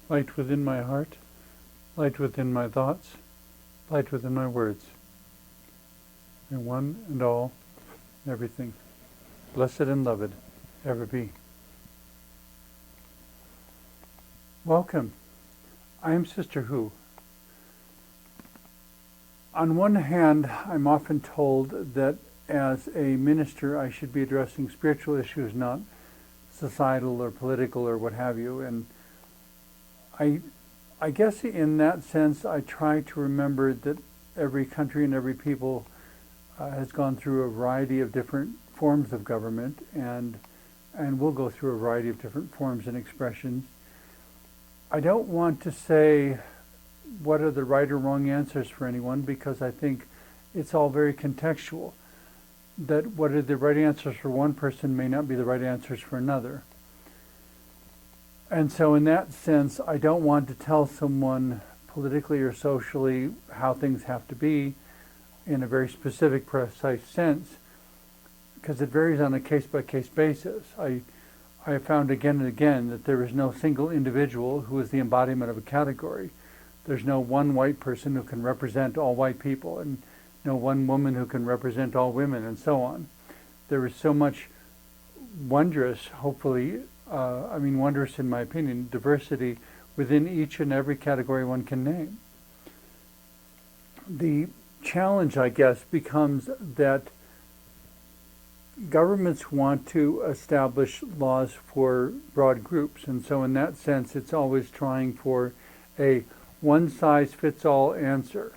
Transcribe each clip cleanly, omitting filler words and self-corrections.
light within my heart, light within my thoughts, light within my words. And one and all, everything, blessed and loved, ever be. Welcome. I am Sister Who. On one hand, I'm often told that as a minister I should be addressing spiritual issues, not societal or political or what have you. And I guess in that sense I try to remember that every country and every people has gone through a variety of different forms of government and will go through a variety of different forms and expressions. I don't want to say what are the right or wrong answers for anyone, because I think it's all very contextual. That what are the right answers for one person may not be the right answers for another. And so in that sense, I don't want to tell someone politically or socially how things have to be in a very specific, precise sense, because it varies on a case-by-case basis. I have found again and again that there is no single individual who is the embodiment of a category. There's no one white person who can represent all white people, and no one woman who can represent all women, and so on. There is so much wondrous, hopefully, wondrous in my opinion, diversity within each and every category one can name. The challenge, I guess, becomes that governments want to establish laws for broad groups, and so in that sense it's always trying for a one-size-fits-all answer.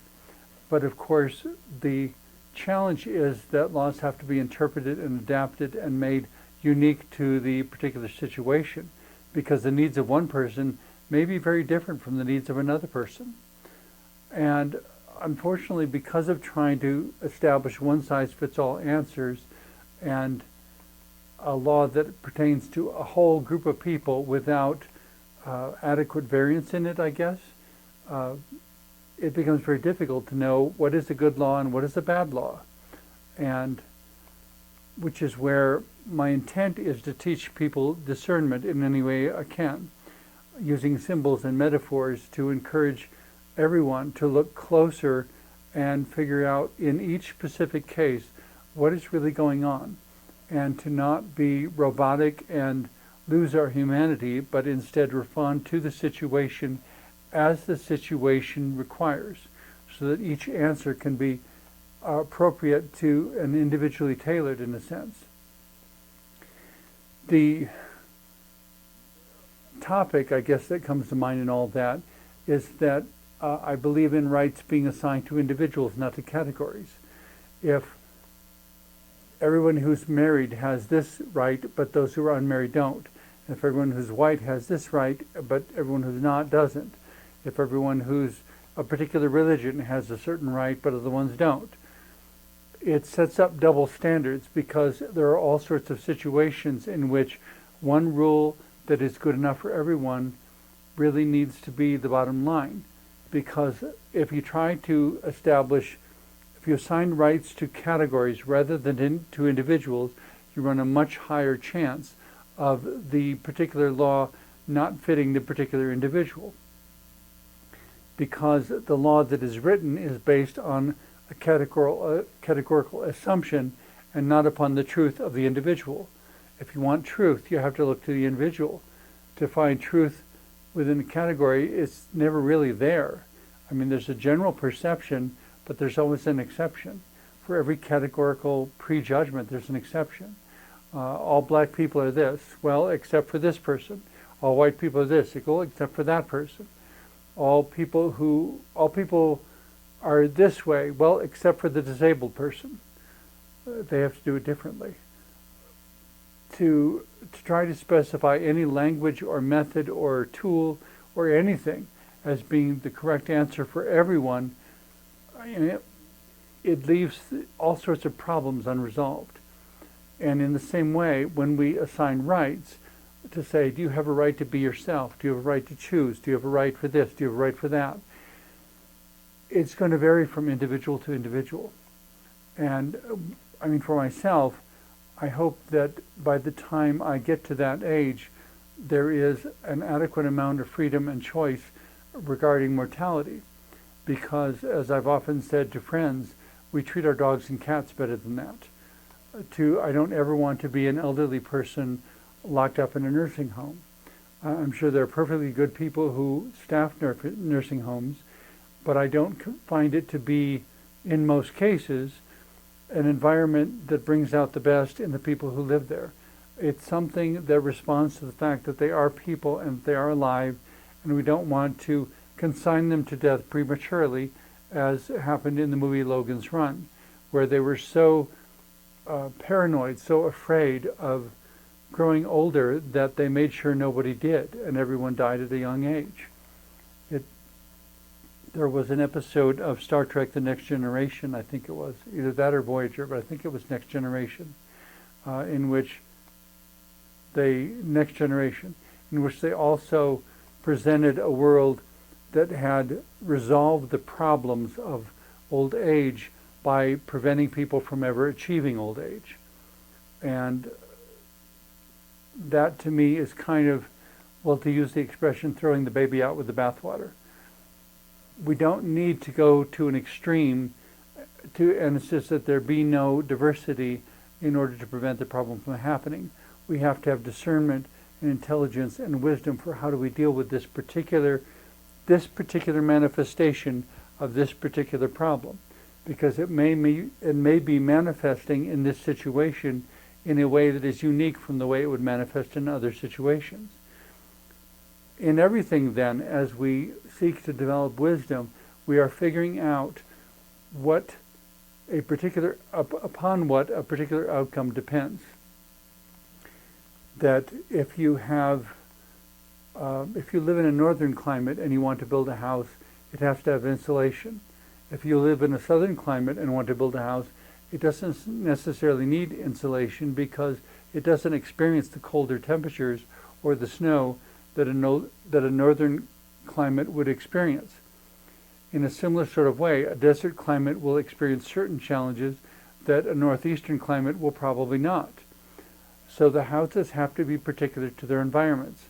But of course the challenge is that laws have to be interpreted and adapted and made unique to the particular situation, because the needs of one person may be very different from the needs of another person. And unfortunately, because of trying to establish one-size-fits-all answers and a law that pertains to a whole group of people without adequate variance in it, I guess, it becomes very difficult to know what is a good law and what is a bad law. And which is where my intent is to teach people discernment in any way I can, using symbols and metaphors to encourage everyone to look closer and figure out in each specific case what is really going on, and to not be robotic and lose our humanity, but instead respond to the situation as the situation requires, so that each answer can be appropriate to and individually tailored in a sense. The topic, I guess, that comes to mind in all that is that I believe in rights being assigned to individuals, not to categories. If everyone who's married has this right, but those who are unmarried don't. If everyone who's white has this right, but everyone who's not doesn't. If everyone who's a particular religion has a certain right, but other ones don't. It sets up double standards, because there are all sorts of situations in which one rule that is good enough for everyone really needs to be the bottom line. Because if you try to establish, if you assign rights to categories rather than to individuals, you run a much higher chance of the particular law not fitting the particular individual. Because the law that is written is based on a categorical assumption and not upon the truth of the individual. If you want truth, you have to look to the individual. To find truth within a category, it's never really there. I mean, there's a general perception, but there's always an exception. For every categorical prejudgment, there's an exception. All black people are this, well, except for this person. All white people are this, equal, except for that person. All people are this way, well, except for the disabled person. They have to do it differently. To try to specify any language or method or tool or anything as being the correct answer for everyone, it leaves all sorts of problems unresolved. And in the same way, when we assign rights, to say, do you have a right to be yourself? Do you have a right to choose? Do you have a right for this? Do you have a right for that? It's going to vary from individual to individual. And for myself, I hope that by the time I get to that age, there is an adequate amount of freedom and choice regarding mortality. Because, as I've often said to friends, we treat our dogs and cats better than that. I don't ever want to be an elderly person locked up in a nursing home. I'm sure there are perfectly good people who staff nursing homes, but I don't find it to be, in most cases, an environment that brings out the best in the people who live there. It's something that responds to the fact that they are people and they are alive, and we don't want to consign them to death prematurely, as happened in the movie Logan's Run, where they were so paranoid, so afraid of growing older that they made sure nobody did, and everyone died at a young age. There was an episode of Star Trek The Next Generation, I think it was, either that or Voyager, but I think it was Next Generation, in which they also presented a world that had resolved the problems of old age by preventing people from ever achieving old age. And that to me is kind of, well, to use the expression, throwing the baby out with the bathwater. We don't need to go to an extreme to insist that there be no diversity in order to prevent the problem from happening. We have to have discernment and intelligence and wisdom for how do we deal with this particular manifestation of this particular problem, because it may be manifesting in this situation in a way that is unique from the way it would manifest in other situations. In everything, then, as we seek to develop wisdom, we are figuring out upon what a particular outcome depends. That if you live in a northern climate and you want to build a house, it has to have insulation. If you live in a southern climate and want to build a house, it doesn't necessarily need insulation because it doesn't experience the colder temperatures or the snow that a northern climate would experience. In a similar sort of way, a desert climate will experience certain challenges that a northeastern climate will probably not. So the houses have to be particular to their environments.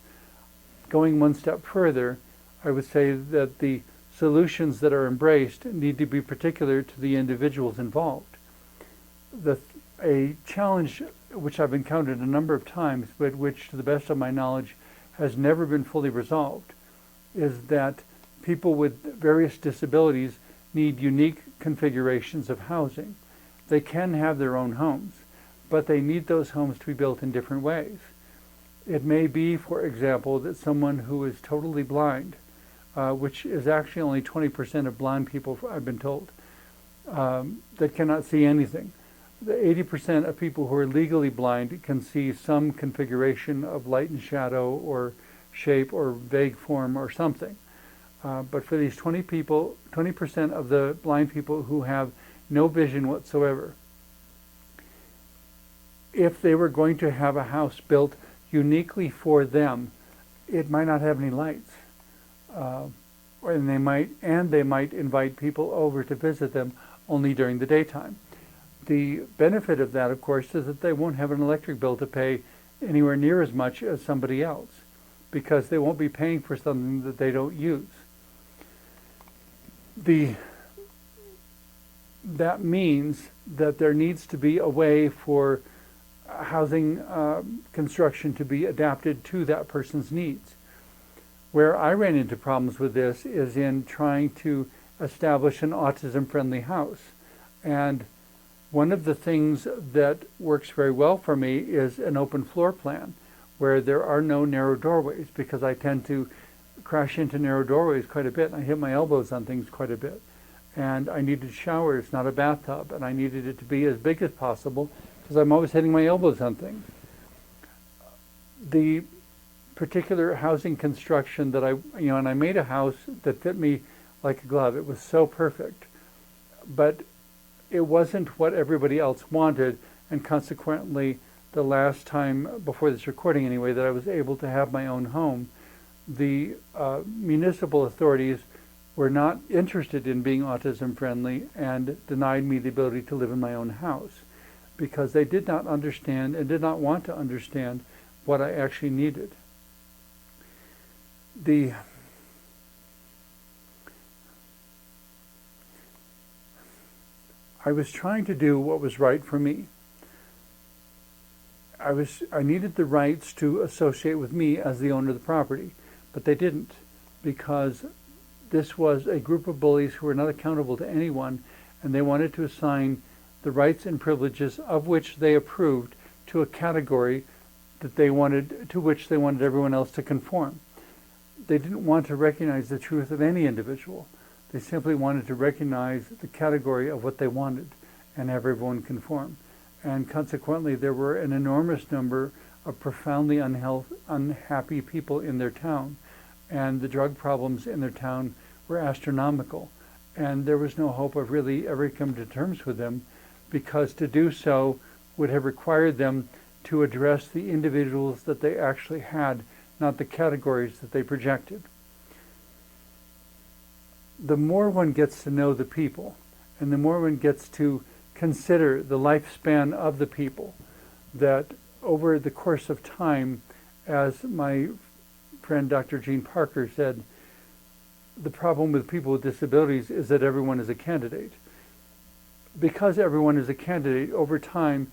Going one step further, I would say that the solutions that are embraced need to be particular to the individuals involved. A challenge which I've encountered a number of times, but which, to the best of my knowledge, has never been fully resolved, is that people with various disabilities need unique configurations of housing. They can have their own homes, but they need those homes to be built in different ways. It may be, for example, that someone who is totally blind, which is actually only 20% of blind people, I've been told, that cannot see anything. The 80% of people who are legally blind can see some configuration of light and shadow or shape or vague form or something. But for these 20% of the blind people who have no vision whatsoever, if they were going to have a house built uniquely for them, it might not have any lights. And they might invite people over to visit them only during the daytime. The benefit of that, of course, is that they won't have an electric bill to pay anywhere near as much as somebody else, because they won't be paying for something that they don't use. That means that there needs to be a way for housing construction to be adapted to that person's needs. Where I ran into problems with this is in trying to establish an autism-friendly house. And one of the things that works very well for me is an open floor plan, where there are no narrow doorways, because I tend to crash into narrow doorways quite a bit, and I hit my elbows on things quite a bit. And I needed showers, not a bathtub, and I needed it to be as big as possible, because I'm always hitting my elbows on things. The particular housing construction that and I made a house that fit me like a glove. It was so perfect. But it wasn't what everybody else wanted, and consequently, the last time, before this recording anyway, that I was able to have my own home, the municipal authorities were not interested in being autism friendly and denied me the ability to live in my own house, because they did not understand and did not want to understand what I actually needed. the I was trying to do what was right for me. I needed the rights to associate with me as the owner of the property, but they didn't, because this was a group of bullies who were not accountable to anyone, and they wanted to assign the rights and privileges of which they approved to a category to which they wanted everyone else to conform. They didn't want to recognize the truth of any individual. They simply wanted to recognize the category of what they wanted and have everyone conform. And consequently, there were an enormous number of profoundly unhappy people in their town, and the drug problems in their town were astronomical. And there was no hope of really ever coming to terms with them, because to do so would have required them to address the individuals that they actually had, not the categories that they projected. The more one gets to know the people, and the more one gets to consider the lifespan of the people, that over the course of time, as my friend Dr. Gene Parker said, the problem with people with disabilities is that everyone is a candidate. Because everyone is a candidate, over time,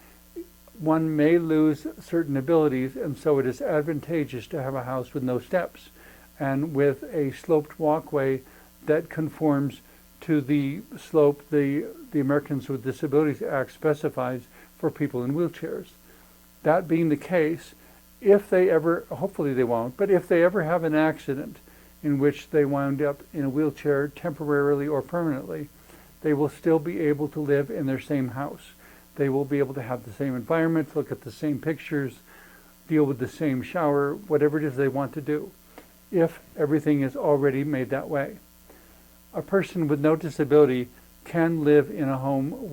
one may lose certain abilities, and so it is advantageous to have a house with no steps and with a sloped walkway that conforms to the slope the Americans with Disabilities Act specifies for people in wheelchairs. That being the case, if they ever, hopefully they won't, but if they ever have an accident in which they wind up in a wheelchair temporarily or permanently, they will still be able to live in their same house. They will be able to have the same environment, look at the same pictures, deal with the same shower, whatever it is they want to do, if everything is already made that way. A person with no disability can live in a home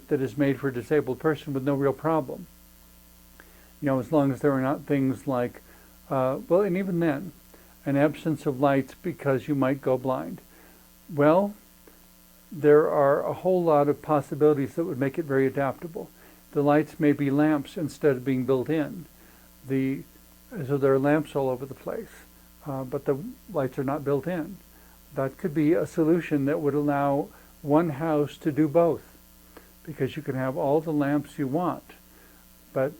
that is made for a disabled person with no real problem. As long as there are not things like, and even then, an absence of lights because you might go blind. Well, there are a whole lot of possibilities that would make it very adaptable. The lights may be lamps instead of being built in. So there are lamps all over the place, but the lights are not built in. That could be a solution that would allow one house to do both, because you can have all the lamps you want, but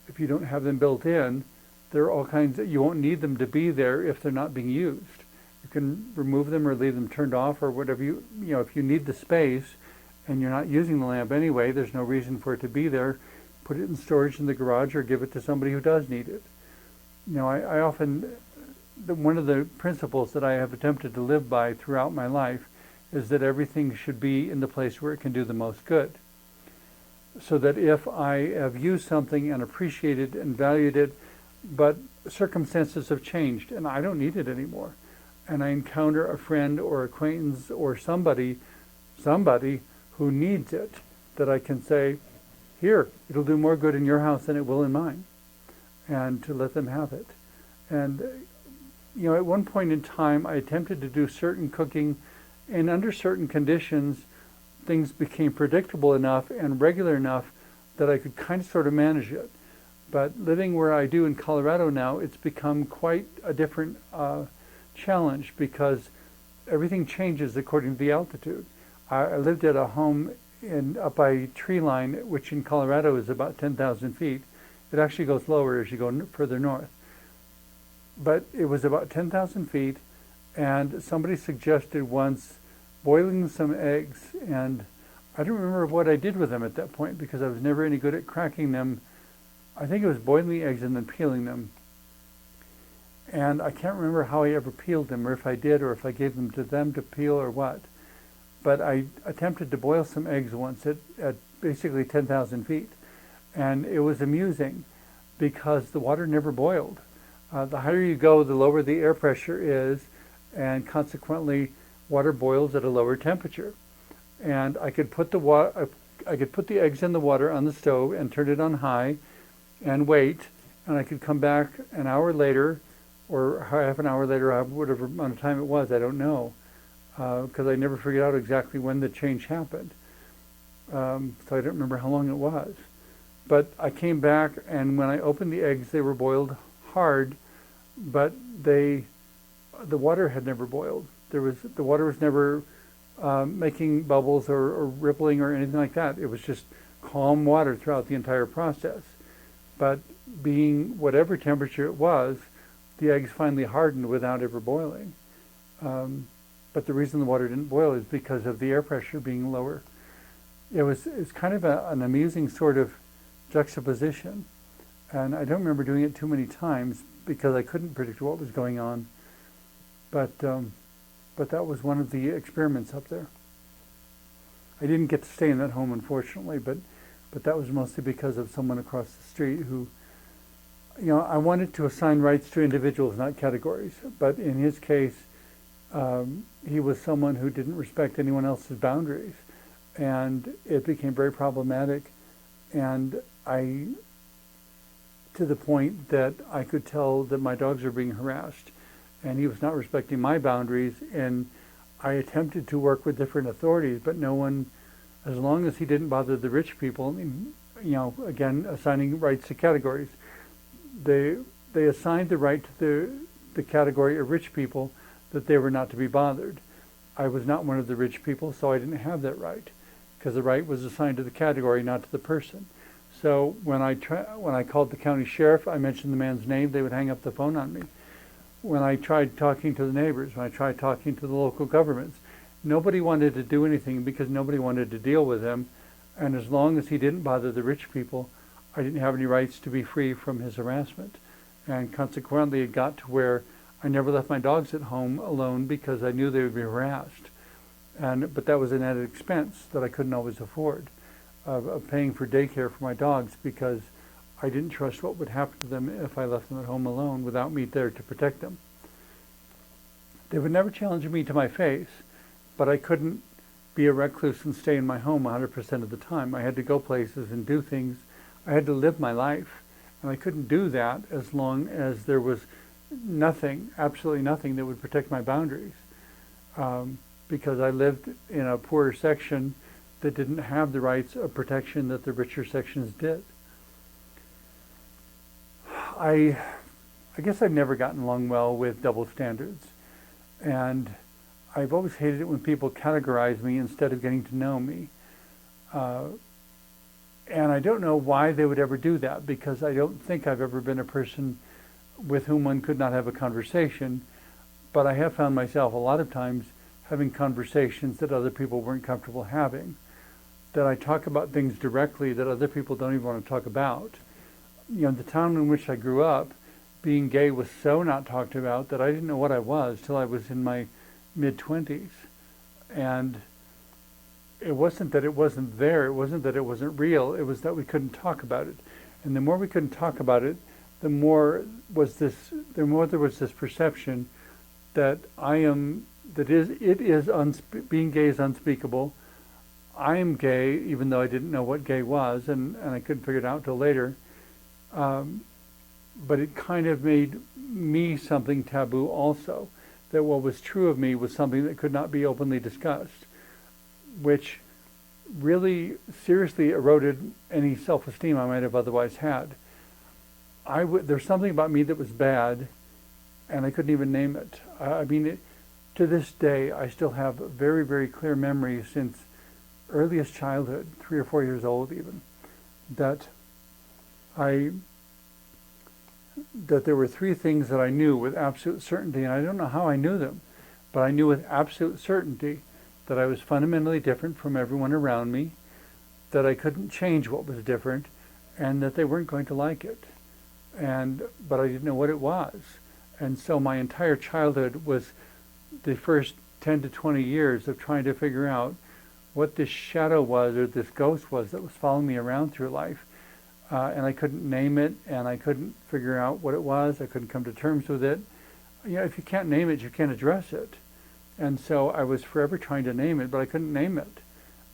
if you don't have them built in, there are all kinds you won't need them to be there if they're not being used. You can remove them or leave them turned off or whatever if you need the space and you're not using the lamp anyway, there's no reason for it to be there. Put it in storage in the garage or give it to somebody who does need it. I often, one of the principles that I have attempted to live by throughout my life is that everything should be in the place where it can do the most good. So that if I have used something and appreciated and valued it, but circumstances have changed and I don't need it anymore, and I encounter a friend or acquaintance or somebody who needs it, that I can say, here, it'll do more good in your house than it will in mine, and to let them have it. And at one point in time, I attempted to do certain cooking, and under certain conditions, things became predictable enough and regular enough that I could kind of sort of manage it. But living where I do in Colorado now, it's become quite a different challenge, because everything changes according to the altitude. I lived at a home up by tree line, which in Colorado is about 10,000 feet. It actually goes lower as you go further north. But it was about 10,000 feet, and somebody suggested once boiling some eggs, and I don't remember what I did with them at that point because I was never any good at cracking them. I think it was boiling the eggs and then peeling them. And I can't remember how I ever peeled them, or if I did, or if I gave them to peel or what. But I attempted to boil some eggs once at basically 10,000 feet. And it was amusing because the water never boiled. The higher you go, the lower the air pressure is, and consequently water boils at a lower temperature. And I could put the eggs in the water on the stove and turn it on high and wait, and I could come back an hour later or half an hour later, whatever amount of time it was, I don't know, because I never figured out exactly when the change happened. So I don't remember how long it was. But I came back, and when I opened the eggs, they were boiled hard, but they the water had never boiled. The water was never making bubbles or rippling or anything like that. It was just calm water throughout the entire process. But being whatever temperature it was, the eggs finally hardened without ever boiling. But the reason the water didn't boil is because of the air pressure being lower. It's kind of an amusing sort of juxtaposition. And I don't remember doing it too many times because I couldn't predict what was going on. But that was one of the experiments up there. I didn't get to stay in that home, unfortunately, but that was mostly because of someone across the street who, I wanted to assign rights to individuals, not categories. But in his case, he was someone who didn't respect anyone else's boundaries. And it became very problematic. And to the point that I could tell that my dogs were being harassed. And he was not respecting my boundaries. And I attempted to work with different authorities, but no one, as long as he didn't bother the rich people, again, assigning rights to categories. They assigned the right to the category of rich people that they were not to be bothered. I was not one of the rich people, so I didn't have that right, because the right was assigned to the category, not to the person. So when I called the county sheriff, I mentioned the man's name, they would hang up the phone on me. When I tried talking to the neighbors, when I tried talking to the local governments, nobody wanted to do anything because nobody wanted to deal with him. And as long as he didn't bother the rich people, I didn't have any rights to be free from his harassment. And consequently, it got to where I never left my dogs at home alone because I knew they would be harassed. But that was an added expense that I couldn't always afford, of paying for daycare for my dogs, because I didn't trust what would happen to them if I left them at home alone without me there to protect them. They would never challenge me to my face, but I couldn't be a recluse and stay in my home 100% of the time. I had to go places and do things. I had to live my life, and I couldn't do that as long as there was nothing, absolutely nothing, that would protect my boundaries, because I lived in a poorer section that didn't have the rights of protection that the richer sections did. I guess I've never gotten along well with double standards, and I've always hated it when people categorize me instead of getting to know me. And I don't know why they would ever do that, because I don't think I've ever been a person with whom one could not have a conversation, but I have found myself a lot of times having conversations that other people weren't comfortable having, that I talk about things directly that other people don't even want to talk about. The town in which I grew up, being gay was so not talked about that I didn't know what I was till I was in my mid-20s. And it wasn't that it wasn't there, it wasn't that it wasn't real, it was that we couldn't talk about it. And the more we couldn't talk about it, the more there was this perception that being gay is unspeakable. I am gay, even though I didn't know what gay was, and I couldn't figure it out till later. But it kind of made me something taboo also, that what was true of me was something that could not be openly discussed, which really seriously eroded any self-esteem I might have otherwise had. There's something about me that was bad, and I couldn't even name it. To this day, I still have very, very clear memories since earliest childhood, 3 or 4 years old even, that there were 3 things that I knew with absolute certainty, and I don't know how I knew them, but I knew with absolute certainty that I was fundamentally different from everyone around me, that I couldn't change what was different, and that they weren't going to like it. But I didn't know what it was. And so my entire childhood was the first 10 to 20 years of trying to figure out what this shadow was, or this ghost was, that was following me around through life. And I couldn't name it, and I couldn't figure out what it was. I couldn't come to terms with it. If you can't name it, you can't address it. And so I was forever trying to name it, but I couldn't name it.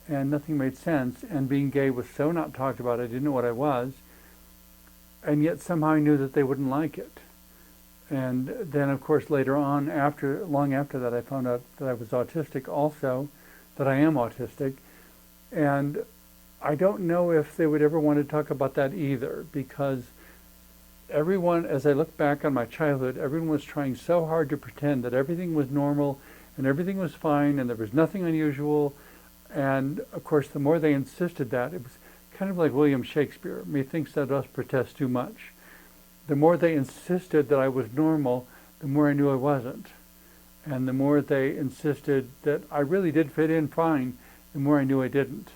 And nothing made sense. And being gay was so not talked about, I didn't know what I was. And yet somehow I knew that they wouldn't like it. And then, of course, later on, long after that, I found out that I was autistic also, that I am autistic. And I don't know if they would ever want to talk about that either, because everyone, as I look back on my childhood, everyone was trying so hard to pretend that everything was normal and everything was fine and there was nothing unusual. And of course, the more they insisted that, it was kind of like William Shakespeare. Methinks thou dost protest too much. The more they insisted that I was normal, the more I knew I wasn't. And the more they insisted that I really did fit in fine, the more I knew I didn't.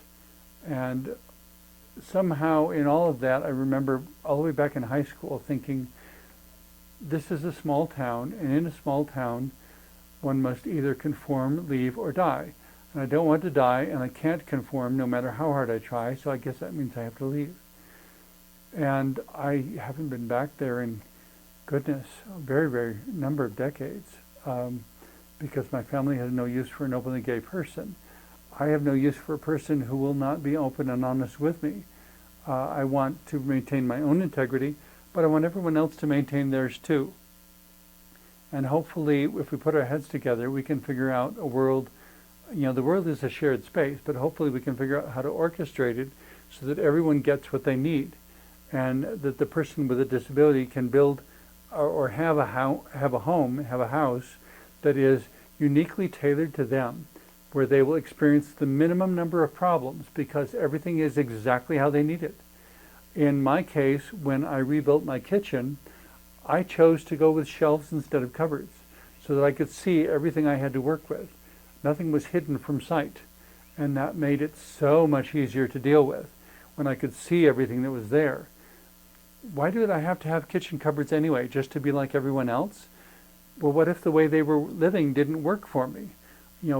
And somehow in all of that, I remember all the way back in high school thinking, this is a small town, and in a small town, one must either conform, leave, or die. And I don't want to die, and I can't conform no matter how hard I try, so I guess that means I have to leave. And I haven't been back there in, goodness, a very, very number of decades, because my family has no use for an openly gay person. I have no use for a person who will not be open and honest with me. I want to maintain my own integrity, but I want everyone else to maintain theirs too. And hopefully, if we put our heads together, we can figure out a world. The world is a shared space, but hopefully we can figure out how to orchestrate it so that everyone gets what they need, and that the person with a disability can build or have a house that is uniquely tailored to them, where they will experience the minimum number of problems because everything is exactly how they need it. In my case, when I rebuilt my kitchen, I chose to go with shelves instead of cupboards so that I could see everything I had to work with. Nothing was hidden from sight, and that made it so much easier to deal with when I could see everything that was there. Why did I have to have kitchen cupboards anyway, just to be like everyone else? Well, what if the way they were living didn't work for me?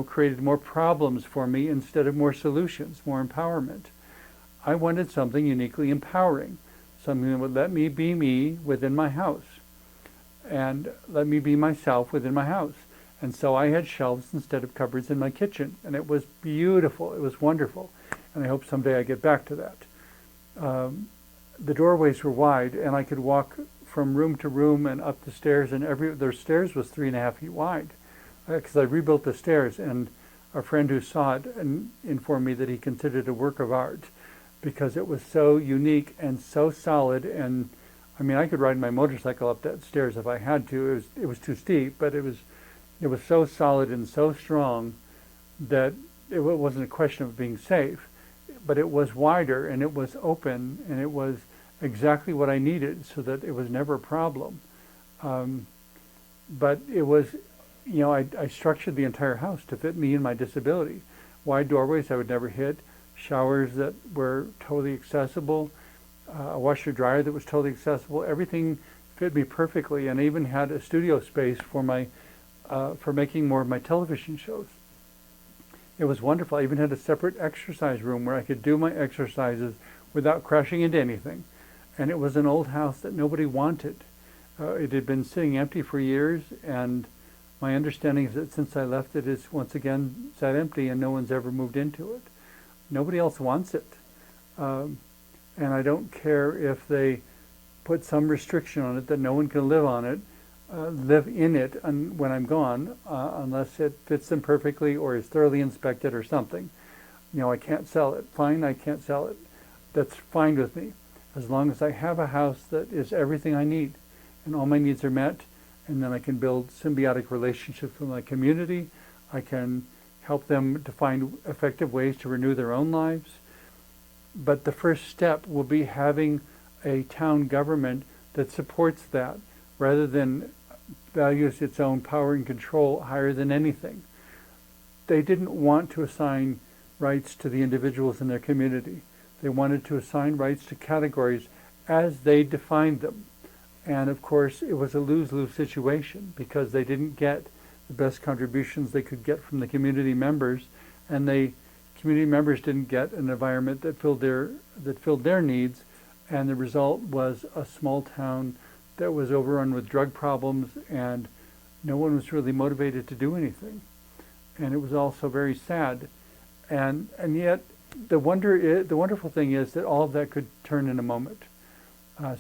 Created more problems for me instead of more solutions, more empowerment. I wanted something uniquely empowering, something that would let me be me within my house, and let me be myself within my house. And so I had shelves instead of cupboards in my kitchen, and it was beautiful. It was wonderful, and I hope someday I get back to that. The doorways were wide, and I could walk from room to room and up the stairs, and their stairs was 3.5 feet wide, because I rebuilt the stairs, and a friend who saw it and informed me that he considered it a work of art because it was so unique and so solid. And I mean, I could ride my motorcycle up that stairs if I had to. It was too steep, but it was so solid and so strong that it wasn't a question of being safe, but it was wider and it was open and it was exactly what I needed, so that it was never a problem. But it was, I structured the entire house to fit me and my disability. Wide doorways I would never hit, showers that were totally accessible, a washer dryer that was totally accessible. Everything fit me perfectly, and I even had a studio space for making more of my television shows. It was wonderful. I even had a separate exercise room where I could do my exercises without crashing into anything. And it was an old house that nobody wanted. It had been sitting empty for years, and my understanding is that since I left it, it's once again sat empty and no one's ever moved into it. Nobody else wants it. And I don't care if they put some restriction on it that no one can live in it when I'm gone, unless it fits them perfectly or is thoroughly inspected or something. I can't sell it. Fine, I can't sell it. That's fine with me, as long as I have a house that is everything I need and all my needs are met, and then I can build symbiotic relationships with my community. I can help them to find effective ways to renew their own lives. But the first step will be having a town government that supports that, rather than values its own power and control higher than anything. They didn't want to assign rights to the individuals in their community. They wanted to assign rights to categories as they defined them. And of course, it was a lose-lose situation because they didn't get the best contributions they could get from the community members, and the community members didn't get an environment that filled their needs, and the result was a small town that was overrun with drug problems, and no one was really motivated to do anything. And it was also very sad. And yet, the wonderful thing is that all of that could turn in a moment,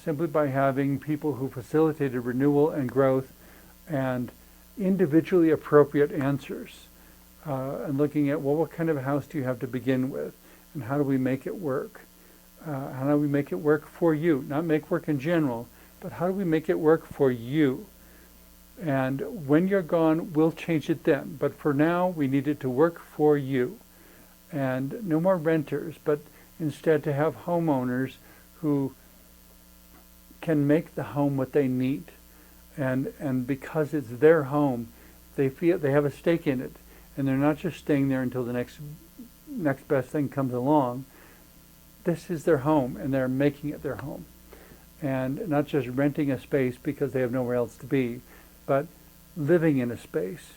simply by having people who facilitated renewal and growth and individually appropriate answers, and looking at, well, what kind of house do you have to begin with, and how do we make it work? How do we make it work for you? Not make work in general, but how do we make it work for you? And when you're gone, we'll change it then. But for now, we need it to work for you. And no more renters, but instead to have homeowners who can make the home what they need. And because it's their home, they feel they have a stake in it. And they're not just staying there until the next best thing comes along. This is their home, and they're making it their home. And not just renting a space because they have nowhere else to be, but living in a space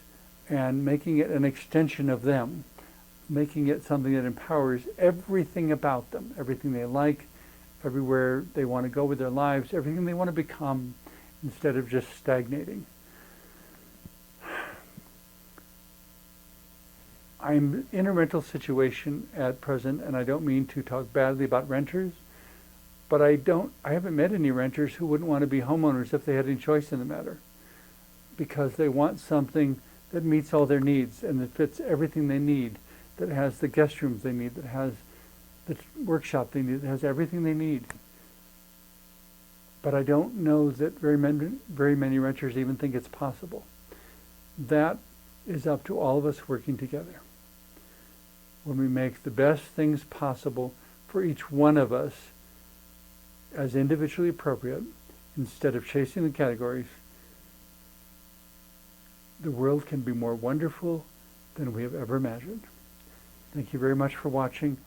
and making it an extension of them, making it something that empowers everything about them, everything they like, everywhere they want to go with their lives, everything they want to become, instead of just stagnating. I'm in a rental situation at present, and I don't mean to talk badly about renters, but I haven't met any renters who wouldn't want to be homeowners if they had any choice in the matter, because they want something that meets all their needs and that fits everything they need, that has the guest rooms they need, that has the workshop they need, that has everything they need. But I don't know that very many renters even think it's possible. That is up to all of us working together. When we make the best things possible for each one of us as individually appropriate, instead of chasing the categories, the world can be more wonderful than we have ever imagined. Thank you very much for watching.